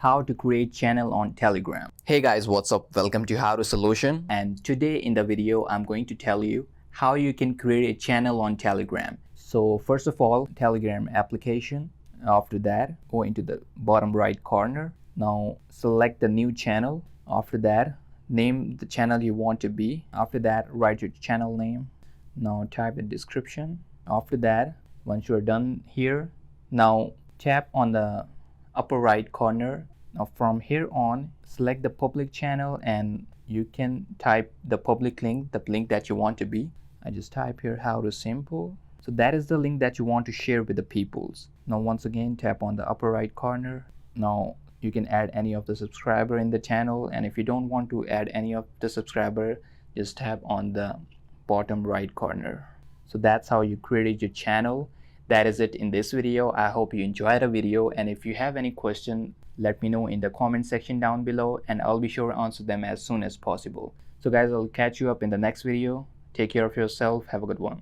how to create channel on Telegram. Hey guys, what's up? Welcome to How to Solution, and today in the video I'm going to tell you how you can create a channel on Telegram. So first of all, Telegram application. After that, go into the bottom right corner. Now select the new channel. After that, name the channel you want to be. After that, write your channel name. Now type the description. After that, once you are done here, now tap on the upper right corner. Now from here on, select the public channel and you can type the public link, the link that you want to be. I just type here how to simple. So that is the link that you want to share with the peoples. Now once again, tap on the upper right corner. Now you can add any of the subscriber in the channel, and if you don't want to add any of the subscriber, just tap on the bottom right corner. So that's how you created your channel. That is it in this video. I hope you enjoyed the video, and if you have any question, let me know in the comment section down below and I'll be sure to answer them as soon as possible. So guys, I'll catch you up in the next video. Take care of yourself. Have a good one.